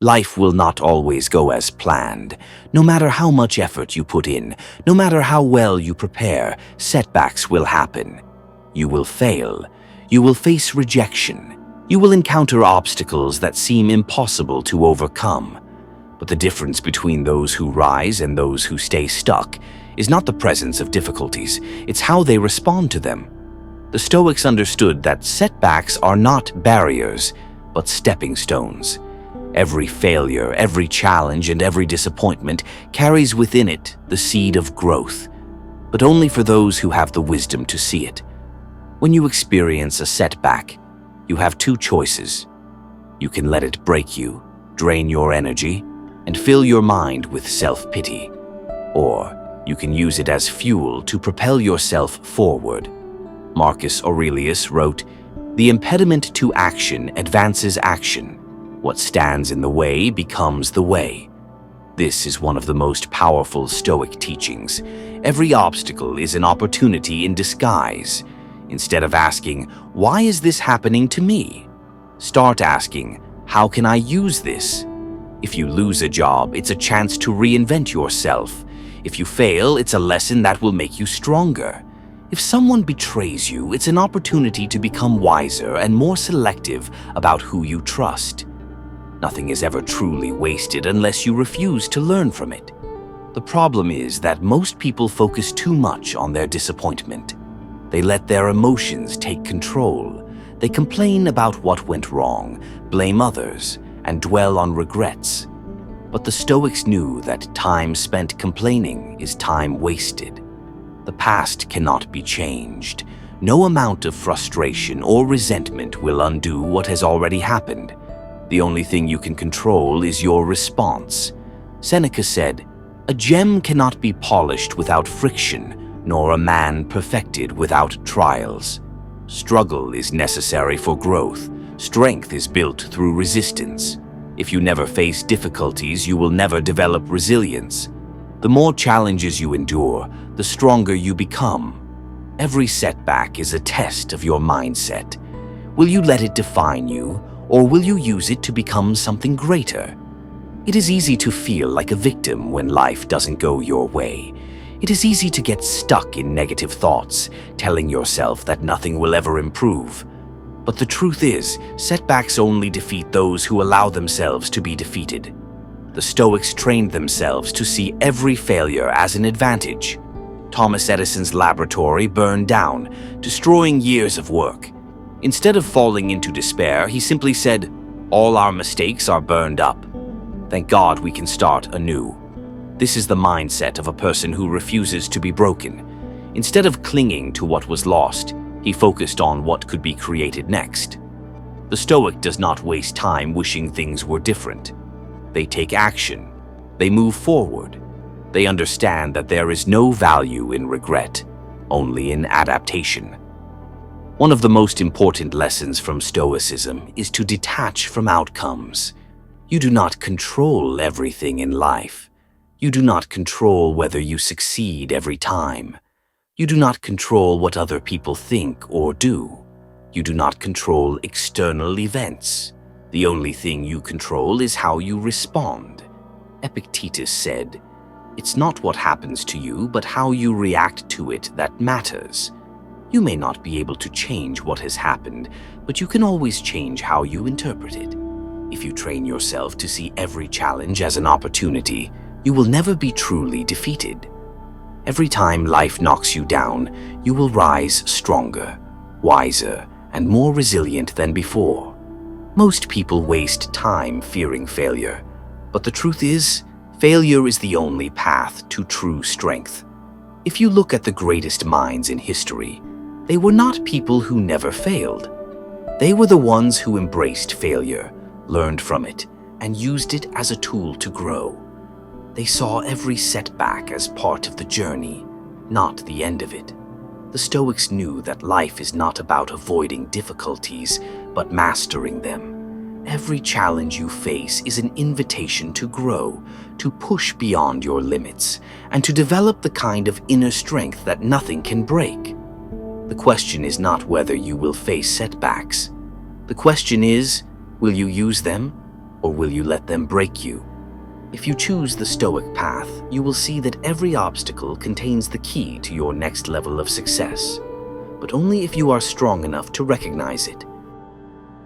Life will not always go as planned. No matter how much effort you put in, no matter how well you prepare, setbacks will happen. You will fail. You will face rejection. You will encounter obstacles that seem impossible to overcome. But the difference between those who rise and those who stay stuck is not the presence of difficulties, it's how they respond to them. The Stoics understood that setbacks are not barriers, but stepping stones. Every failure, every challenge, and every disappointment carries within it the seed of growth, but only for those who have the wisdom to see it. When you experience a setback, you have two choices. You can let it break you, drain your energy, and fill your mind with self-pity. Or you can use it as fuel to propel yourself forward. Marcus Aurelius wrote, "The impediment to action advances action. What stands in the way becomes the way." This is one of the most powerful Stoic teachings. Every obstacle is an opportunity in disguise. Instead of asking, "Why is this happening to me?" start asking, "How can I use this?" If you lose a job, it's a chance to reinvent yourself. If you fail, it's a lesson that will make you stronger. If someone betrays you, it's an opportunity to become wiser and more selective about who you trust. Nothing is ever truly wasted unless you refuse to learn from it. The problem is that most people focus too much on their disappointment. They let their emotions take control. They complain about what went wrong, blame others, and dwell on regrets. But the Stoics knew that time spent complaining is time wasted. The past cannot be changed. No amount of frustration or resentment will undo what has already happened. The only thing you can control is your response. Seneca said, "A gem cannot be polished without friction, nor a man perfected without trials." Struggle is necessary for growth. Strength is built through resistance. If you never face difficulties, you will never develop resilience. The more challenges you endure, the stronger you become. Every setback is a test of your mindset. Will you let it define you, or will you use it to become something greater? It is easy to feel like a victim when life doesn't go your way. It is easy to get stuck in negative thoughts, telling yourself that nothing will ever improve. But the truth is, setbacks only defeat those who allow themselves to be defeated. The Stoics trained themselves to see every failure as an advantage. Thomas Edison's laboratory burned down, destroying years of work. Instead of falling into despair, he simply said, "All our mistakes are burned up. Thank God we can start anew." This is the mindset of a person who refuses to be broken. Instead of clinging to what was lost, he focused on what could be created next. The Stoic does not waste time wishing things were different. They take action. They move forward. They understand that there is no value in regret, only in adaptation. One of the most important lessons from Stoicism is to detach from outcomes. You do not control everything in life. You do not control whether you succeed every time. You do not control what other people think or do. You do not control external events. The only thing you control is how you respond. Epictetus said, "It's not what happens to you, but how you react to it that matters." You may not be able to change what has happened, but you can always change how you interpret it. If you train yourself to see every challenge as an opportunity, you will never be truly defeated. Every time life knocks you down, you will rise stronger, wiser, and more resilient than before. Most people waste time fearing failure, but the truth is, failure is the only path to true strength. If you look at the greatest minds in history, they were not people who never failed. They were the ones who embraced failure, learned from it, and used it as a tool to grow. They saw every setback as part of the journey, not the end of it. The Stoics knew that life is not about avoiding difficulties, but mastering them. Every challenge you face is an invitation to grow, to push beyond your limits, and to develop the kind of inner strength that nothing can break. The question is not whether you will face setbacks. The question is, will you use them, or will you let them break you? If you choose the Stoic path, you will see that every obstacle contains the key to your next level of success, but only if you are strong enough to recognize it.